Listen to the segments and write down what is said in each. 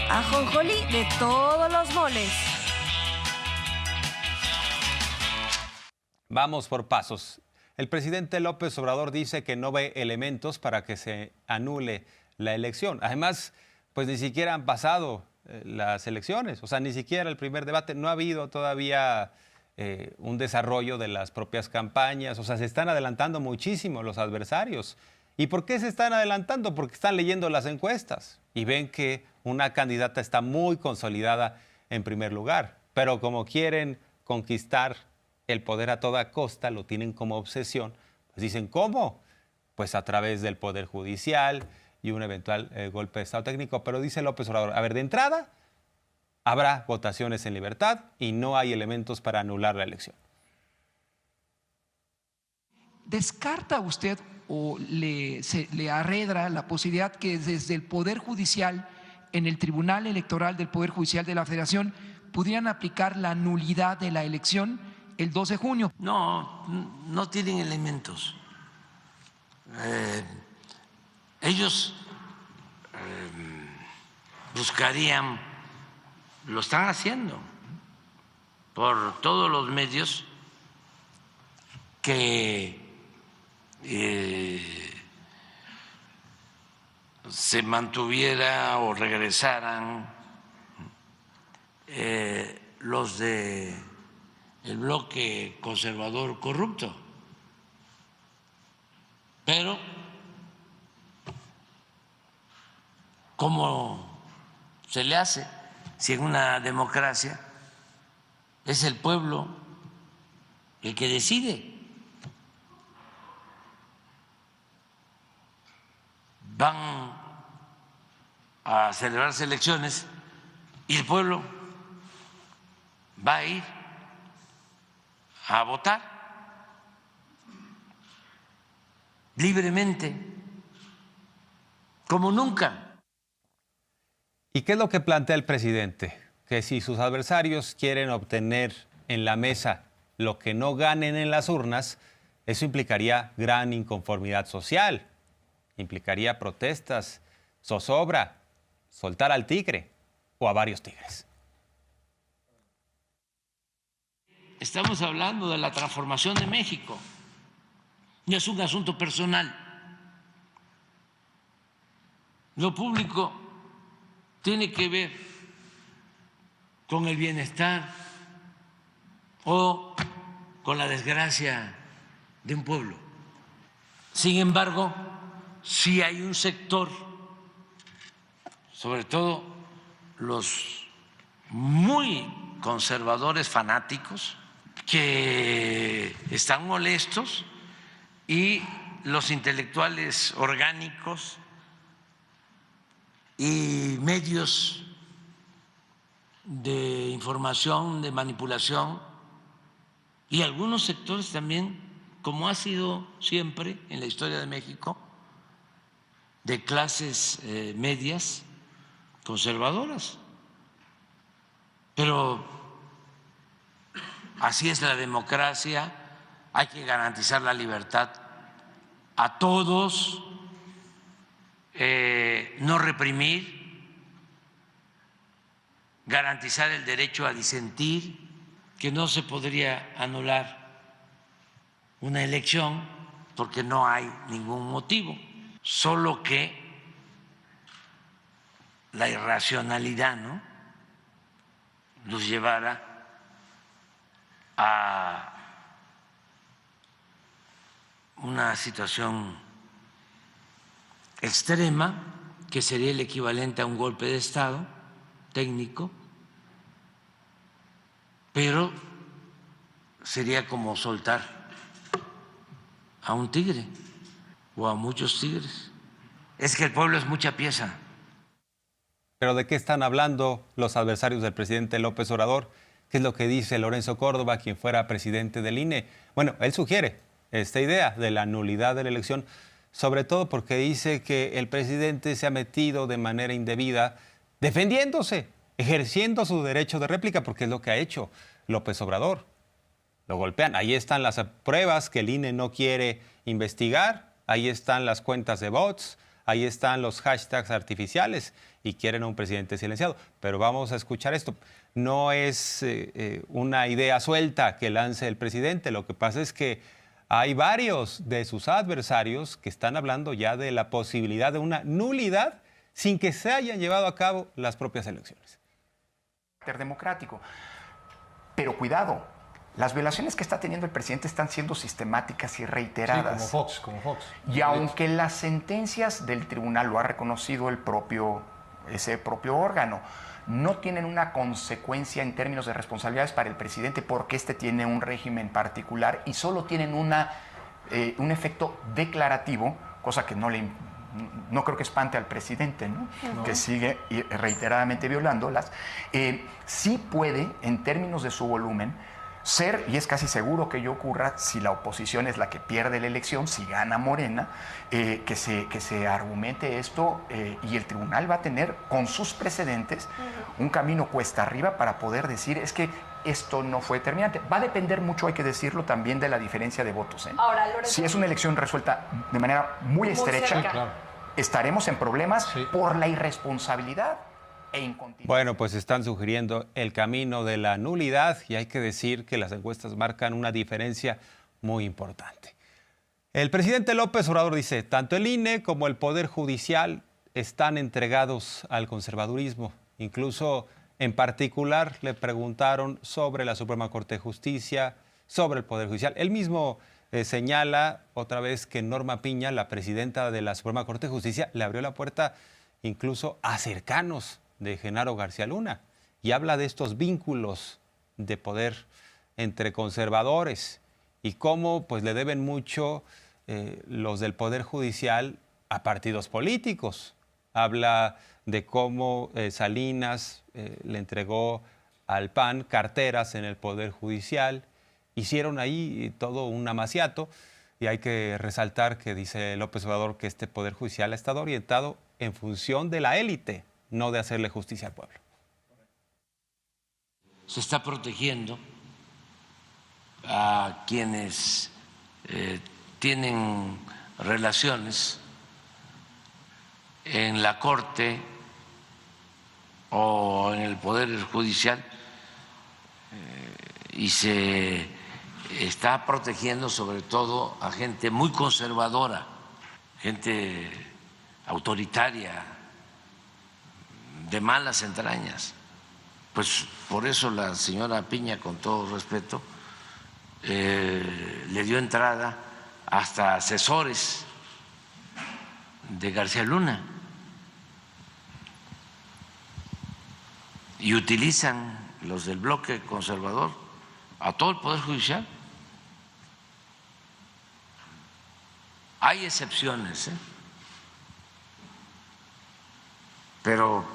Ajonjolí de todos los moles. Vamos por pasos. El presidente López Obrador dice que no ve elementos para que se anule la elección. Además, pues ni siquiera han pasado las elecciones, o sea, ni siquiera el primer debate. No ha habido todavía un desarrollo de las propias campañas, o sea, se están adelantando muchísimo los adversarios. ¿Y por qué se están adelantando? Porque están leyendo las encuestas y ven que una candidata está muy consolidada en primer lugar, pero como quieren conquistar el poder a toda costa, lo tienen como obsesión, pues dicen, ¿cómo? Pues a través del Poder Judicial y un eventual golpe de Estado técnico. Pero dice López Obrador, a ver, de entrada, habrá votaciones en libertad y no hay elementos para anular la elección. ¿Descarta usted o le arredra la posibilidad que desde el Poder Judicial, en el Tribunal Electoral del Poder Judicial de la Federación, pudieran aplicar la nulidad de la elección el 2 de junio? No tienen elementos. Ellos buscarían, lo están haciendo por todos los medios, que se mantuviera o regresaran los de el bloque conservador corrupto. Pero, ¿cómo se le hace si en una democracia es el pueblo el que decide? Van a celebrarse elecciones y el pueblo va a ir a votar libremente, como nunca. ¿Y qué es lo que plantea el presidente? Que si sus adversarios quieren obtener en la mesa lo que no ganen en las urnas, eso implicaría gran inconformidad social, implicaría protestas, zozobra, soltar al tigre o a varios tigres. Estamos hablando de la transformación de México. No es un asunto personal. Lo público tiene que ver con el bienestar o con la desgracia de un pueblo. Sin embargo, sí hay un sector, sobre todo los muy conservadores fanáticos, que están molestos, y los intelectuales orgánicos y medios de información, de manipulación, y algunos sectores también, como ha sido siempre en la historia de México, de clases medias conservadoras. Pero así es la democracia, hay que garantizar la libertad a todos, no reprimir, garantizar el derecho a disentir, que no se podría anular una elección porque no hay ningún motivo, solo que la irracionalidad, ¿no?, nos llevara a una situación extrema, que sería el equivalente a un golpe de Estado técnico, pero sería como soltar a un tigre o a muchos tigres. Es que el pueblo es mucha pieza. ¿Pero de qué están hablando los adversarios del presidente López Obrador? ¿Qué es lo que dice Lorenzo Córdoba, quien fuera presidente del INE? Bueno, él sugiere esta idea de la nulidad de la elección, sobre todo porque dice que el presidente se ha metido de manera indebida defendiéndose, ejerciendo su derecho de réplica, porque es lo que ha hecho López Obrador. Lo golpean. Ahí están las pruebas que el INE no quiere investigar, ahí están las cuentas de bots, ahí están los hashtags artificiales y quieren a un presidente silenciado. Pero vamos a escuchar esto. No es una idea suelta que lance el presidente. Lo que pasa es que hay varios de sus adversarios que están hablando ya de la posibilidad de una nulidad sin que se hayan llevado a cabo las propias elecciones. Democrático. Pero cuidado, las violaciones que está teniendo el presidente están siendo sistemáticas y reiteradas. Sí, como Fox. Y aunque las sentencias del tribunal lo ha reconocido ese propio órgano, no tienen una consecuencia en términos de responsabilidades para el presidente porque este tiene un régimen particular y solo tienen un efecto declarativo, cosa que no creo que espante al presidente, ¿no? Que sigue reiteradamente violándolas. Sí puede, en términos de su volumen, ser, y es casi seguro que ello ocurra, si la oposición es la que pierde la elección, si gana Morena, que se argumente esto y el tribunal va a tener, con sus precedentes, un camino cuesta arriba para poder decir, es que esto no fue determinante. Va a depender mucho, hay que decirlo, también de la diferencia de votos. Ahora, Lorenzo, si es una elección resuelta de manera muy estrecha, sí, claro, estaremos en problemas por la irresponsabilidad e incontinencia. Bueno, pues están sugiriendo el camino de la nulidad y hay que decir que las encuestas marcan una diferencia muy importante. El presidente López Obrador dice, tanto el INE como el Poder Judicial están entregados al conservadurismo. Incluso, en particular, le preguntaron sobre la Suprema Corte de Justicia, sobre el Poder Judicial. Él mismo señala otra vez que Norma Piña, la presidenta de la Suprema Corte de Justicia, le abrió la puerta incluso a cercanos de Genaro García Luna y habla de estos vínculos de poder entre conservadores y cómo pues le deben mucho los del Poder Judicial a partidos políticos. Habla de cómo Salinas le entregó al PAN carteras en el Poder Judicial. Hicieron ahí todo un amaciato y hay que resaltar que dice López Obrador que este Poder Judicial ha estado orientado en función de la élite, no de hacerle justicia al pueblo. Se está protegiendo a quienes tienen relaciones en la Corte o en el Poder Judicial y se está protegiendo sobre todo a gente muy conservadora, gente autoritaria, de malas entrañas. Pues por eso la señora Piña, con todo respeto, le dio entrada hasta asesores de García Luna y utilizan los del bloque conservador a todo el Poder Judicial. Hay excepciones, pero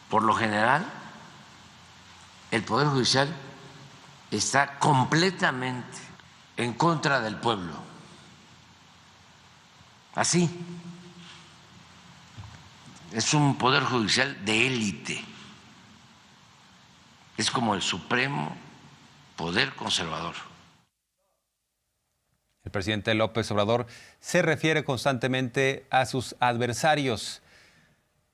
por lo general el Poder Judicial está completamente en contra del pueblo. Así, es un Poder Judicial de élite, es como el supremo poder conservador. El presidente López Obrador se refiere constantemente a sus adversarios.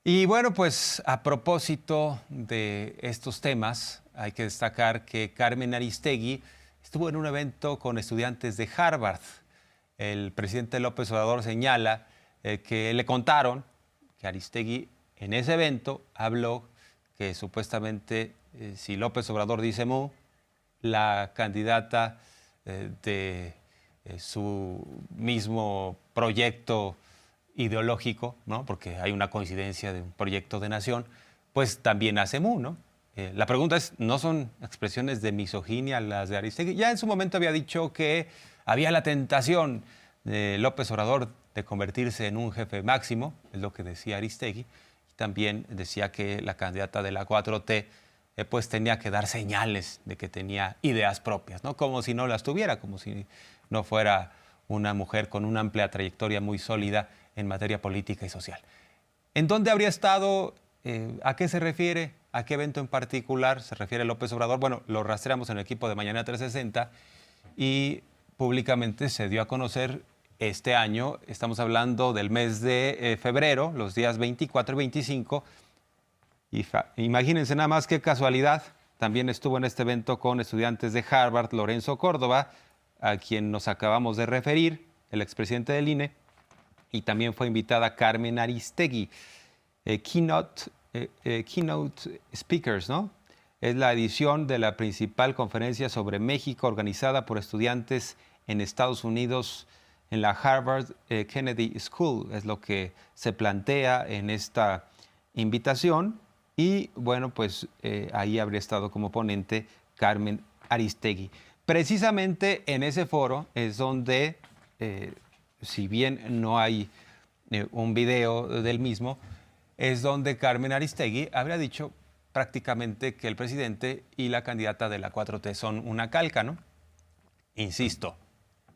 Y bueno, pues a propósito de estos temas, hay que destacar que Carmen Aristegui estuvo en un evento con estudiantes de Harvard. El presidente López Obrador señala que le contaron que Aristegui en ese evento habló que supuestamente si López Obrador dice mu, la candidata de su mismo proyecto ideológico, ¿no? Porque hay una coincidencia de un proyecto de nación, pues también hace mu, ¿no? La pregunta es, ¿no son expresiones de misoginia las de Aristegui? Ya en su momento había dicho que había la tentación de López Obrador de convertirse en un jefe máximo, es lo que decía Aristegui, y también decía que la candidata de la 4T pues tenía que dar señales de que tenía ideas propias, ¿no? Como si no las tuviera, como si no fuera una mujer con una amplia trayectoria muy sólida en materia política y social. ¿En dónde habría estado? ¿A qué se refiere? ¿A qué evento en particular se refiere López Obrador? Bueno, lo rastreamos en el equipo de Mañana 360 y públicamente se dio a conocer este año. Estamos hablando del mes de febrero, los días 24 y 25. Y imagínense nada más qué casualidad. También estuvo en este evento con estudiantes de Harvard, Lorenzo Córdoba, a quien nos acabamos de referir, el expresidente del INE, y también fue invitada Carmen Aristegui, keynote speakers, ¿no? Es la edición de la principal conferencia sobre México organizada por estudiantes en Estados Unidos en la Harvard Kennedy School. Es lo que se plantea en esta invitación. Y bueno, pues ahí habría estado como ponente Carmen Aristegui. Precisamente en ese foro es donde, si bien no hay un video del mismo, es donde Carmen Aristegui habría dicho prácticamente que el presidente y la candidata de la 4T son una calca, ¿no? Insisto,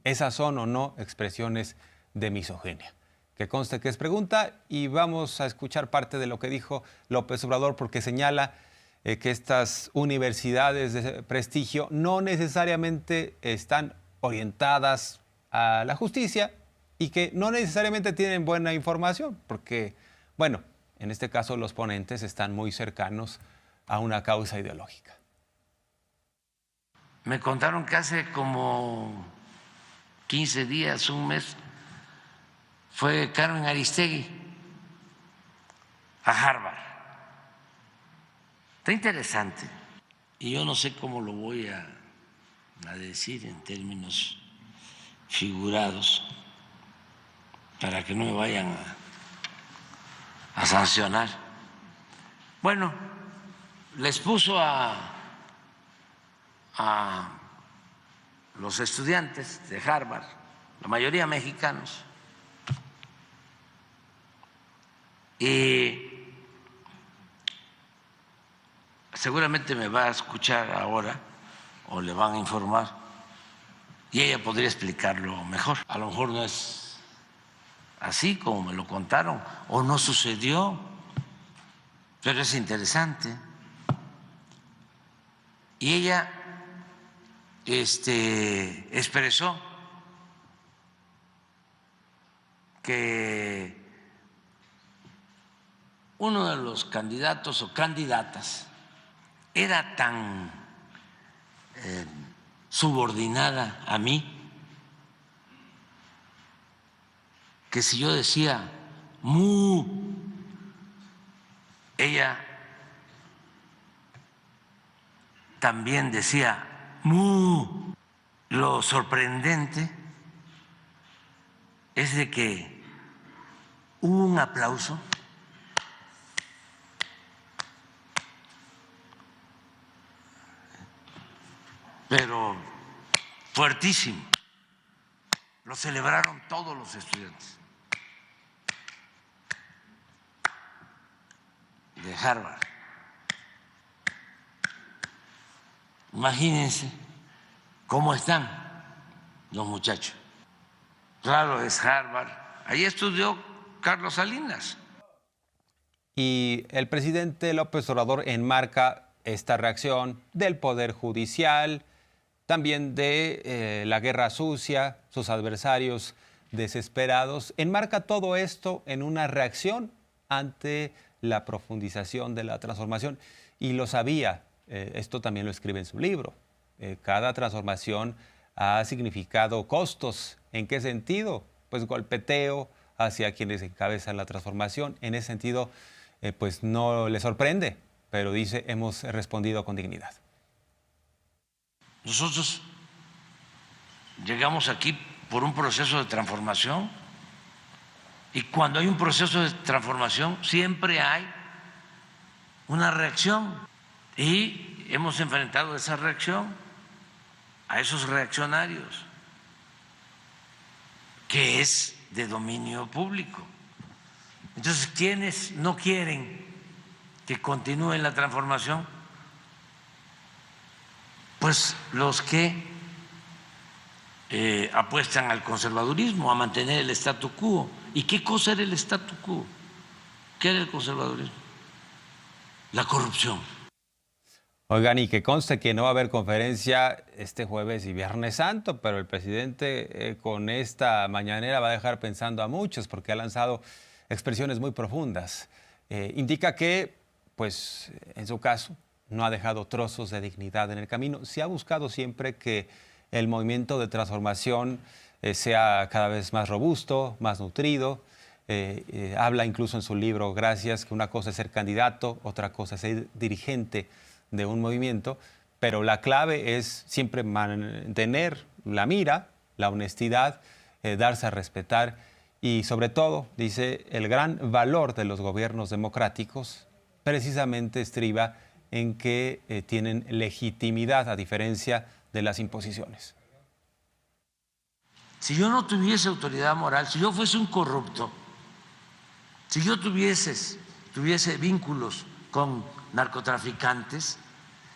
esas son o no expresiones de misoginia. Que conste que es pregunta y vamos a escuchar parte de lo que dijo López Obrador, porque señala que estas universidades de prestigio no necesariamente están orientadas a la justicia y que no necesariamente tienen buena información, porque, bueno, en este caso los ponentes están muy cercanos a una causa ideológica. Me contaron que hace como 15 días, un mes, fue Carmen Aristegui a Harvard. Está interesante. Y yo no sé cómo lo voy a decir en términos figurados para que no me vayan a sancionar. Bueno, les puso a los estudiantes de Harvard, la mayoría mexicanos, y seguramente me va a escuchar ahora o le van a informar y ella podría explicarlo mejor. A lo mejor no es así como me lo contaron o no sucedió, pero es interesante. Y ella expresó que uno de los candidatos o candidatas era tan subordinada a mí que si yo decía mu, ella también decía mu. Lo sorprendente es de que hubo un aplauso pero fuertísimo. Lo celebraron todos los estudiantes de Harvard. Imagínense cómo están los muchachos. Claro, es Harvard. Ahí estudió Carlos Salinas. Y el presidente López Obrador enmarca esta reacción del Poder Judicial, también de la guerra sucia, sus adversarios desesperados. Enmarca todo esto en una reacción ante la profundización de la transformación. Y lo sabía, esto también lo escribe en su libro. Cada transformación ha significado costos. ¿En qué sentido? Pues golpeteo hacia quienes encabezan la transformación. En ese sentido, pues no le sorprende, pero dice, hemos respondido con dignidad. Nosotros llegamos aquí por un proceso de transformación y cuando hay un proceso de transformación siempre hay una reacción y hemos enfrentado esa reacción a esos reaccionarios que es de dominio público. Entonces, ¿quiénes no quieren que continúe la transformación? Pues los que apuestan al conservadurismo, a mantener el statu quo. ¿Y qué cosa era el statu quo? ¿Qué era el conservadurismo? La corrupción. Oigan, y que conste que no va a haber conferencia este jueves y Viernes Santo, pero el presidente con esta mañanera va a dejar pensando a muchos porque ha lanzado expresiones muy profundas. Indica que, pues, en su caso, no ha dejado trozos de dignidad en el camino. Se ha buscado siempre que el movimiento de transformación sea cada vez más robusto, más nutrido. Habla incluso en su libro Gracias que una cosa es ser candidato, otra cosa es ser dirigente de un movimiento, pero la clave es siempre mantener la mira, la honestidad, darse a respetar y sobre todo, dice, el gran valor de los gobiernos democráticos precisamente estriba en que tienen legitimidad a diferencia de las imposiciones. Si yo no tuviese autoridad moral, si yo fuese un corrupto, si yo tuviese vínculos con narcotraficantes,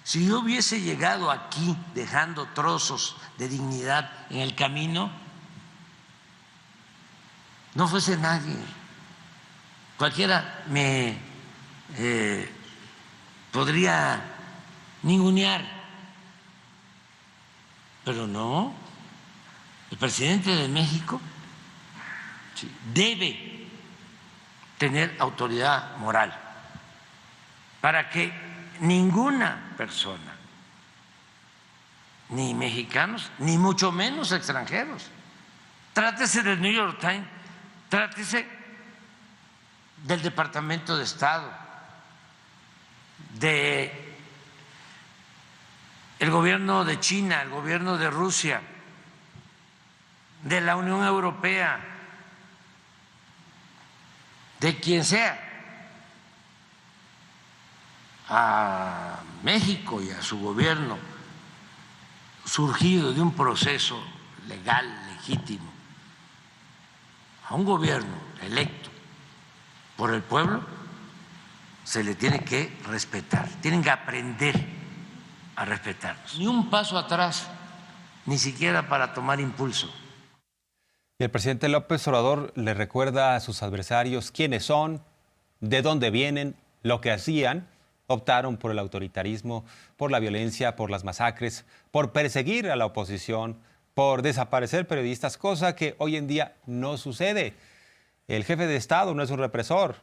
si yo hubiese llegado aquí dejando trozos de dignidad en el camino, no fuese nadie. Cualquiera me podría ningunear, pero no. El presidente de México debe tener autoridad moral para que ninguna persona, ni mexicanos, ni mucho menos extranjeros, trátese del New York Times, trátese del Departamento de Estado, del gobierno de China, el gobierno de Rusia, de la Unión Europea, de quien sea, a México y a su gobierno, surgido de un proceso legal, legítimo, a un gobierno electo por el pueblo, se le tiene que respetar, tienen que aprender a respetarnos. Ni un paso atrás, ni siquiera para tomar impulso. Y el presidente López Obrador le recuerda a sus adversarios quiénes son, de dónde vienen, lo que hacían. Optaron por el autoritarismo, por la violencia, por las masacres, por perseguir a la oposición, por desaparecer periodistas, cosa que hoy en día no sucede. El jefe de Estado no es un represor,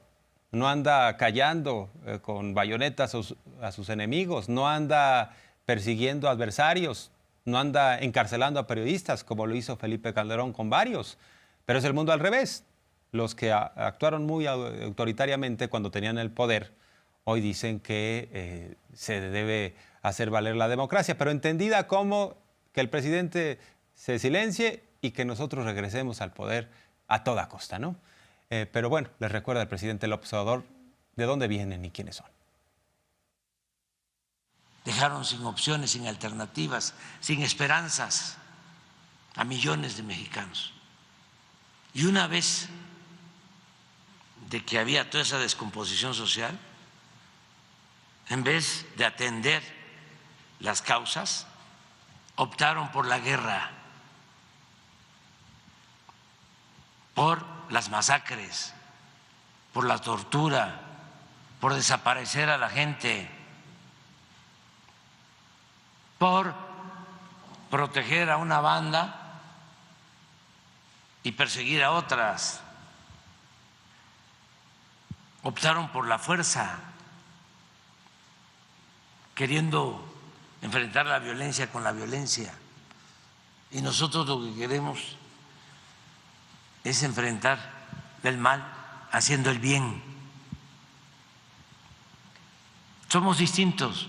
no anda callando con bayonetas a sus enemigos, no anda persiguiendo adversarios, no anda encarcelando a periodistas como lo hizo Felipe Calderón con varios. Pero es el mundo al revés. Los que actuaron muy autoritariamente cuando tenían el poder, hoy dicen que se debe hacer valer la democracia, pero entendida como que el presidente se silencie y que nosotros regresemos al poder a toda costa, ¿no? Pero bueno, les recuerda al presidente López Obrador de dónde vienen y quiénes son. Dejaron sin opciones, sin alternativas, sin esperanzas a millones de mexicanos. Y una vez de que había toda esa descomposición social, en vez de atender las causas, optaron por la guerra, por las masacres, por la tortura, por desaparecer a la gente, por proteger a una banda y perseguir a otras. Optaron por la fuerza, queriendo enfrentar la violencia con la violencia. Y nosotros lo que queremos es enfrentar el mal haciendo el bien. Somos distintos.